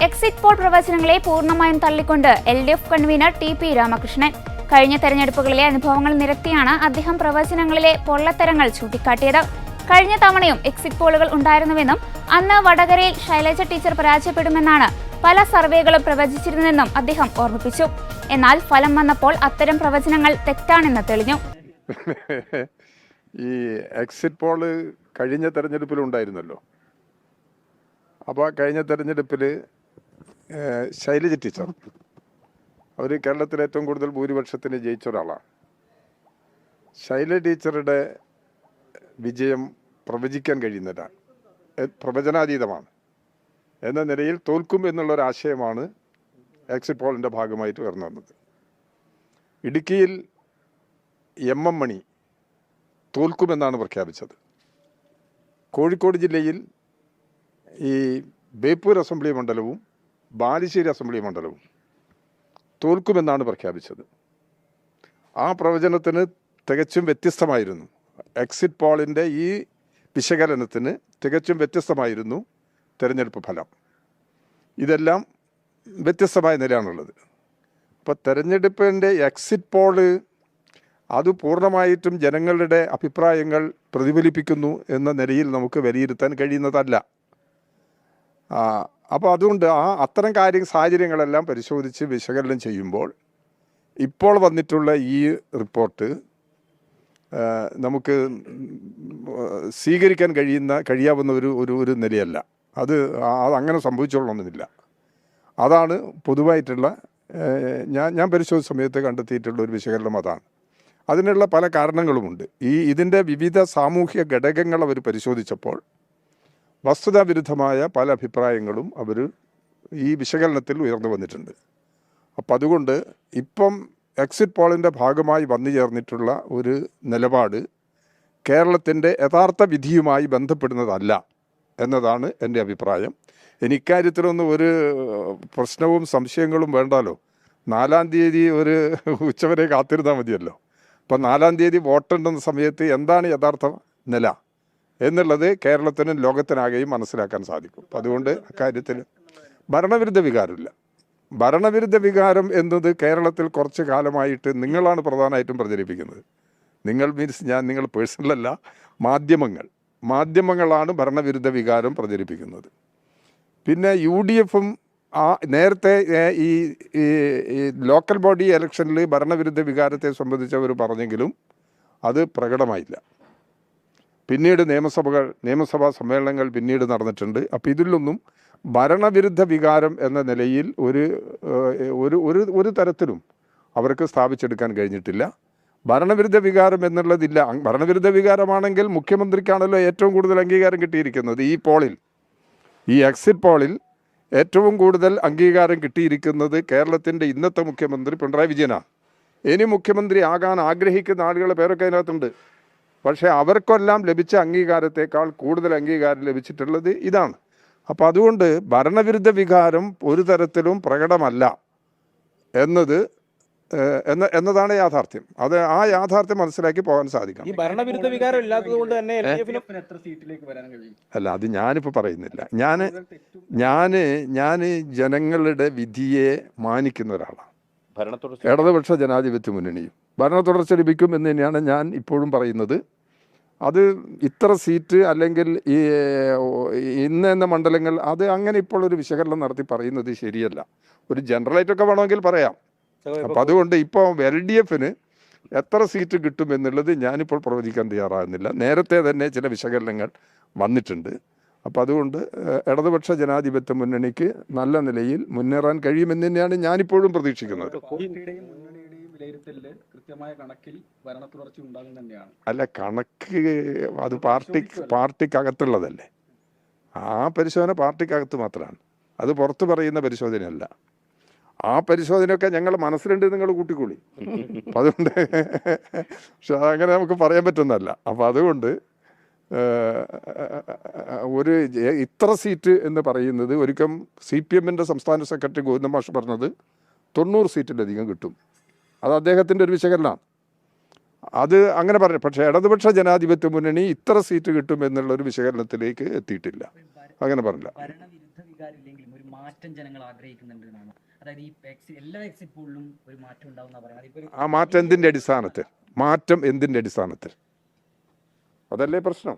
Exit poll പ്രവചനങ്ങളെ പൂർണ്ണമായും തള്ളിക്കൊണ്ട് LDF convener TP Ramakrishnan. കഴിഞ്ഞ തെരഞ്ഞെടുപ്പുകളിലെ അനുഭവങ്ങൾ നിരത്തിയാണ് അദ്ദേഹം പ്രവചനങ്ങളിലെ പൊള്ളത്തരങ്ങൾ ചൂണ്ടിക്കാട്ടിയത്. കഴിഞ്ഞ തവണയും എക്സിറ്റ് പോളുകൾ ഉണ്ടായിരുന്നുവെന്നും അന്ന് വടകരയിൽ ശൈലജ ടീച്ചർ പരാജയപ്പെടുമെന്നാണ് പല സർവേകളും പ്രവചിച്ചിരുന്നതെന്നും അദ്ദേഹം ഓർമ്മിപ്പിച്ചു. എന്നാൽ ഫലം വന്നപ്പോൾ അത്തരം പ്രവചനങ്ങൾ തെറ്റാണെന്ന് തെളിഞ്ഞു. ഈ എക്സിറ്റ് പോള് കഴിഞ്ഞ തെരഞ്ഞെടുപ്പിലുണ്ടായിരുന്നല്ലോ. അപ്പോൾ കഴിഞ്ഞ തെരഞ്ഞെടുപ്പിൽ ശൈലജ ടീച്ചർ അവർ കേരളത്തിലെ ഏറ്റവും കൂടുതൽ ഭൂരിപക്ഷത്തിന് ജയിച്ച ഒരാളാണ്. ശൈലജ ടീച്ചറുടെ വിജയം പ്രവചിക്കാൻ കഴിയുന്നില്ല, പ്രവചനാതീതമാണ് എന്ന നിലയിൽ തോൽക്കും എന്നുള്ളൊരാശയമാണ് എക്സിറ്റ് പോളിൻ്റെ ഭാഗമായിട്ട് ഉയർന്നു വന്നത്. ഇടുക്കിയിൽ MM മണി തോൽക്കുമെന്നാണ് പ്രഖ്യാപിച്ചത്. കോഴിക്കോട് ജില്ലയിൽ ഈ ബേപ്പൂർ അസംബ്ലി മണ്ഡലവും ബാലുശ്ശേരി അസംബ്ലി മണ്ഡലവും തോൽക്കുമെന്നാണ് പ്രഖ്യാപിച്ചത്. ആ പ്രവചനത്തിന് തികച്ചും വ്യത്യസ്തമായിരുന്നു. എക്സിറ്റ് പോളിൻ്റെ ഈ വിശകലനത്തിന് തികച്ചും വ്യത്യസ്തമായിരുന്നു തെരഞ്ഞെടുപ്പ് ഫലം. ഇതെല്ലാം വ്യത്യസ്തമായ നിലയാണുള്ളത്. അപ്പോൾ തെരഞ്ഞെടുപ്പിൻ്റെ എക്സിറ്റ് പോള് അത് പൂർണ്ണമായിട്ടും ജനങ്ങളുടെ അഭിപ്രായങ്ങൾ പ്രതിഫലിപ്പിക്കുന്നു എന്ന നിലയിൽ നമുക്ക് വിലയിരുത്താൻ കഴിയുന്നതല്ല. അപ്പോൾ അതുകൊണ്ട് അത്തരം സാഹചര്യങ്ങളെല്ലാം പരിശോധിച്ച് വിശകലനം ചെയ്യുമ്പോൾ ഇപ്പോൾ വന്നിട്ടുള്ള ഈ റിപ്പോർട്ട് നമുക്ക് സ്വീകരിക്കാൻ കഴിയാവുന്ന ഒരു നിലയല്ല. അത് അങ്ങനെ സംഭവിച്ചോളണമെന്നില്ല. അതാണ് പൊതുവായിട്ടുള്ള ഞാൻ പരിശോധിച്ച സമയത്ത് കണ്ടെത്തിയിട്ടുള്ള ഒരു വിശകലനം അതാണ്. അതിനുള്ള പല കാരണങ്ങളുമുണ്ട്. ഇതിൻ്റെ വിവിധ സാമൂഹ്യ ഘടകങ്ങൾ അവർ പരിശോധിച്ചപ്പോൾ വസ്തുതാവിരുദ്ധമായ പല അഭിപ്രായങ്ങളും അവർ ഈ വിശകലനത്തിൽ ഉയർന്നു വന്നിട്ടുണ്ട്. അപ്പം അതുകൊണ്ട് ഇപ്പം എക്സിറ്റ് പോളിൻ്റെ ഭാഗമായി വന്നു ചേർന്നിട്ടുള്ള ഒരു നിലപാട് കേരളത്തിൻ്റെ യഥാർത്ഥ വിധിയുമായി ബന്ധപ്പെടുന്നതല്ല എന്നതാണ് എൻ്റെ അഭിപ്രായം. ഇക്കാര്യത്തിലൊന്നും ഒരു പ്രശ്നവും സംശയങ്ങളും വേണ്ടാലോ. 4-ാം തീയതി ഒരു ഉച്ചവരെ കാത്തിരുന്നാൽ മതിയല്ലോ. അപ്പം 4-ാം തീയതി വോട്ടെണ്ണുന്ന സമയത്ത് എന്താണ് യഥാർത്ഥ നില എന്നുള്ളത് കേരളത്തിനും ലോകത്തിനാകെയും മനസ്സിലാക്കാൻ സാധിക്കും. അപ്പം അതുകൊണ്ട് അക്കാര്യത്തിൽ ഭരണവിരുദ്ധ വികാരമില്ല. ഭരണവിരുദ്ധ വികാരം എന്നത് കേരളത്തിൽ കുറച്ച് കാലമായിട്ട് നിങ്ങളാണ് പ്രധാനമായിട്ടും പ്രചരിപ്പിക്കുന്നത്. നിങ്ങൾ മീൻസ് നിങ്ങൾ പേഴ്സണലല്ല, മാധ്യമങ്ങളാണ് ഭരണവിരുദ്ധ വികാരം പ്രചരിപ്പിക്കുന്നത്. പിന്നെ UDFും നേരത്തെ ഈ ലോക്കൽ ബോഡി ഇലക്ഷനിൽ ഭരണവിരുദ്ധ വികാരത്തെ സംബന്ധിച്ച് അവർ പറഞ്ഞെങ്കിലും അത് പ്രകടമായില്ല. പിന്നീട് നിയമസഭാ സമ്മേളനങ്ങൾ പിന്നീട് നടന്നിട്ടുണ്ട്. അപ്പോൾ ഇതിലൊന്നും ഭരണവിരുദ്ധ വികാരം എന്ന നിലയിൽ ഒരു തരത്തിലും അവർക്ക് സ്ഥാപിച്ചെടുക്കാൻ കഴിഞ്ഞിട്ടില്ല. ഭരണവിരുദ്ധ വികാരം എന്നുള്ളതില്ല. ഭരണവിരുദ്ധ വികാരമാണെങ്കിൽ മുഖ്യമന്ത്രിക്കാണല്ലോ ഏറ്റവും കൂടുതൽ അംഗീകാരം കിട്ടിയിരിക്കുന്നത്. ഈ എക്സിറ്റ് പോളിൽ ഏറ്റവും കൂടുതൽ അംഗീകാരം കിട്ടിയിരിക്കുന്നത് കേരളത്തിൻ്റെ ഇന്നത്തെ മുഖ്യമന്ത്രി പിണറായി വിജയനാണ്. ഇനി മുഖ്യമന്ത്രി ആകാൻ ആഗ്രഹിക്കുന്ന ആളുകളുടെ പേരൊക്കെ അതിനകത്തുണ്ട്. പക്ഷേ അവർക്കെല്ലാം ലഭിച്ച അംഗീകാരത്തേക്കാൾ കൂടുതൽ അംഗീകാരം ലഭിച്ചിട്ടുള്ളത് ഇതാണ്. അപ്പോൾ അതുകൊണ്ട് ഭരണവിരുദ്ധ വികാരം ഒരു തരത്തിലും പ്രകടമല്ല എന്നതാണ് യാഥാർത്ഥ്യം. അത് ആ യാഥാർത്ഥ്യം മനസ്സിലാക്കി പോകാൻ സാധിക്കണം. ഈ ഭരണവിരുദ്ധ വികാരം ഇല്ലാത്തത് കൊണ്ട് തന്നെ എത്ര സീറ്റിലേക്ക് വരാൻ കഴിയും? അല്ല, അത് ഞാനിപ്പോൾ പറയുന്നില്ല. ഞാൻ ജനങ്ങളുടെ വിധിയെ മാനിക്കുന്ന ഒരാളാണ്. ഇടതുപക്ഷ ജനാധിപത്യ മുന്നണിയും ഭരണ തുടർച്ച ലഭിക്കും എന്ന് തന്നെയാണ് ഞാൻ ഇപ്പോഴും പറയുന്നത്. അത് ഇത്ര സീറ്റ് അല്ലെങ്കിൽ ഇന്ന മണ്ഡലങ്ങൾ അത് അങ്ങനെ ഇപ്പോൾ ഒരു വിശകലനം നടത്തി പറയുന്നത് ശരിയല്ല. ഒരു ജനറലായിട്ടൊക്കെ വേണമെങ്കിൽ പറയാം. അപ്പം അതുകൊണ്ട് ഇപ്പോൾ LDFന് എത്ര സീറ്റ് കിട്ടും എന്നുള്ളത് ഞാനിപ്പോൾ പ്രവചിക്കാൻ തയ്യാറാകുന്നില്ല. നേരത്തെ തന്നെ ചില വിശകലനങ്ങൾ വന്നിട്ടുണ്ട്. അപ്പം അതുകൊണ്ട് ഇടതുപക്ഷ ജനാധിപത്യ മുന്നണിക്ക് നല്ല നിലയിൽ മുന്നേറാൻ കഴിയുമെന്ന് തന്നെയാണ് ഞാനിപ്പോഴും പ്രതീക്ഷിക്കുന്നത്. അല്ല, കണക്ക് അത് പാർട്ടിക്കകത്തുള്ളതല്ലേ. ആ പരിശോധന പാർട്ടിക്കകത്ത് മാത്രമാണ്, അത് പുറത്ത് പറയുന്ന പരിശോധനയല്ല. ആ പരിശോധനയൊക്കെ ഞങ്ങൾ മനസ്സിലുണ്ട്, നിങ്ങൾ കൂട്ടിക്കൂടി. അപ്പം അതുകൊണ്ട് പക്ഷെ അതങ്ങനെ നമുക്ക് പറയാൻ പറ്റുന്നതല്ല. അപ്പം അതുകൊണ്ട് ഇത്ര സീറ്റ് എന്ന് പറയുന്നത് ഒരിക്കലും CPMൻ്റെ സംസ്ഥാന സെക്രട്ടറി ഗോവിന്ദൻ മാഷ് പറഞ്ഞത് 90 സീറ്റിലധികം കിട്ടും. അത് അദ്ദേഹത്തിൻ്റെ ഒരു വിശകലനമാണ്. അത് അങ്ങനെ പറഞ്ഞു. പക്ഷേ ഇടതുപക്ഷ ജനാധിപത്യ മുന്നണി ഇത്ര സീറ്റ് കിട്ടും എന്നുള്ളൊരു വിശകലനത്തിലേക്ക് എത്തിയിട്ടില്ല. അങ്ങനെ പറഞ്ഞില്ല. മാറ്റം ജനങ്ങൾ ആഗ്രഹിക്കുന്നുണ്ട് എന്നാണ്. അതായത് ഈ എല്ലാ എക്സിറ്റ് പോളിലും ഒരു മാറ്റം ഉണ്ടാവുന്ന പറയുന്നത്. ആ മാറ്റം എന്തിൻ്റെ അടിസ്ഥാനത്തിൽ? മാറ്റം എന്തിൻ്റെ അടിസ്ഥാനത്തിൽ? അതല്ലേ പ്രശ്നം.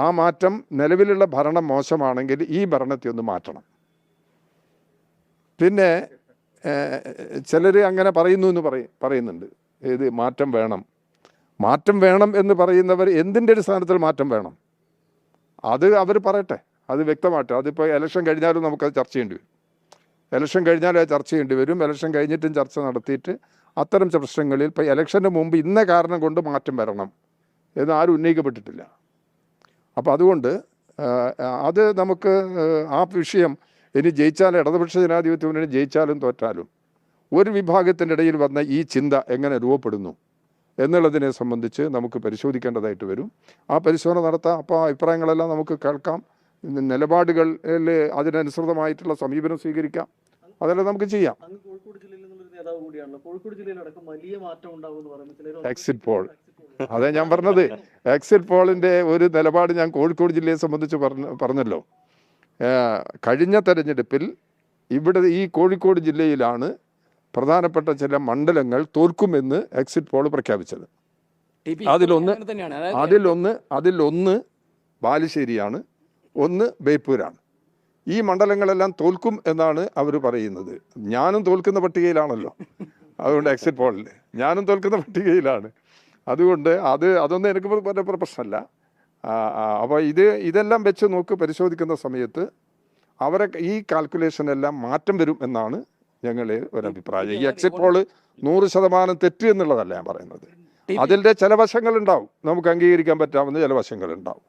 ആ മാറ്റം നിലവിലുള്ള ഭരണം മോശമാണെങ്കിൽ ഈ ഭരണത്തെ ഒന്ന് മാറ്റണം. പിന്നെ ചിലർ അങ്ങനെ പറയുന്നു എന്ന് പറയുന്നുണ്ട്. ഏത് മാറ്റം വേണം, മാറ്റം വേണം എന്ന് പറയുന്നവർ എന്തിൻ്റെ അടിസ്ഥാനത്തിൽ മാറ്റം വേണം? അത് അവർ പറയട്ടെ, അത് വ്യക്തമാട്ടെ. അതിപ്പോൾ ഇലക്ഷൻ കഴിഞ്ഞാലും നമുക്കത് ചർച്ച ചെയ്യേണ്ടി വരും. ഇലക്ഷൻ കഴിഞ്ഞാലും അത് ചർച്ച ചെയ്യേണ്ടി വരും. ഇലക്ഷൻ കഴിഞ്ഞിട്ടും ചർച്ച നടത്തിയിട്ട് അത്തരം പ്രശ്നങ്ങളിൽ ഇപ്പോൾ ഇലക്ഷൻ്റെ മുമ്പ് ഇന്ന കാരണം കൊണ്ട് മാറ്റം വരണം എന്ന് ആരും ഉന്നയിക്കപ്പെട്ടിട്ടില്ല. അപ്പോൾ അതുകൊണ്ട് അത് നമുക്ക് ആ വിഷയം ഇനി ജയിച്ചാലും ഇടതുപക്ഷ ജനാധിപത്യ മുന്നണി ജയിച്ചാലും തോറ്റാലും ഒരു വിഭാഗത്തിൻ്റെ ഇടയിൽ വന്ന ഈ ചിന്ത എങ്ങനെ രൂപപ്പെടുന്നു എന്നുള്ളതിനെ സംബന്ധിച്ച് നമുക്ക് പരിശോധിക്കേണ്ടതായിട്ട് വരും. ആ പരിശോധന നടത്താം. അപ്പോൾ അഭിപ്രായങ്ങളെല്ലാം നമുക്ക് കേൾക്കാം. നിലപാടുകളിൽ അതിനനുസൃതമായിട്ടുള്ള സമീപനം സ്വീകരിക്കാം. അതെല്ലാം നമുക്ക് ചെയ്യാം. കോഴിക്കോട് ജില്ലയിൽ നിന്നുള്ളൊരു നേതാവ് കൂടിയാണല്ലോ. കോഴിക്കോട് ജില്ലയിലടക്കം വലിയ മാറ്റം ഉണ്ടാവുമെന്ന് പറയുന്നത് എക്സിറ്റ് പോൾ, അതെ ഞാൻ പറഞ്ഞത്. എക്സിറ്റ് പോളിൻ്റെ ഒരു നിലപാട് ഞാൻ കോഴിക്കോട് ജില്ലയെ സംബന്ധിച്ച് പറഞ്ഞല്ലോ. കഴിഞ്ഞ തെരഞ്ഞെടുപ്പിൽ ഇവിടെ ഈ കോഴിക്കോട് ജില്ലയിലാണ് പ്രധാനപ്പെട്ട ചില മണ്ഡലങ്ങൾ തോൽക്കുമെന്ന് എക്സിറ്റ് പോൾ പ്രഖ്യാപിച്ചത്. അതിലൊന്ന് ബാലുശ്ശേരിയാണ്, ഒന്ന് ബേപ്പൂരാണ്. ഈ മണ്ഡലങ്ങളെല്ലാം തോൽക്കും എന്നാണ് അവർ പറയുന്നത്. ഞാനും തോൽക്കുന്ന പട്ടികയിലാണല്ലോ. അതുകൊണ്ട് എക്സിറ്റ് പോളിൽ ഞാനും തോൽക്കുന്ന പട്ടികയിലാണ്. അതുകൊണ്ട് അതൊന്നും എനിക്ക് പ്രശ്നമല്ല. അപ്പോൾ ഇതെല്ലാം വെച്ച് പരിശോധിക്കുന്ന സമയത്ത് അവരെ ഈ കാൽക്കുലേഷൻ എല്ലാം മാറ്റം വരും എന്നാണ് ഞങ്ങളെ ഒരഭിപ്രായം. ഈ എക്സിറ്റ് പോള് 100% തെറ്റ് എന്നുള്ളതല്ല ഞാൻ പറയുന്നത്. അതിൻ്റെ ചില വശങ്ങളുണ്ടാവും, നമുക്ക് അംഗീകരിക്കാൻ പറ്റാവുന്ന ചില വശങ്ങളുണ്ടാവും.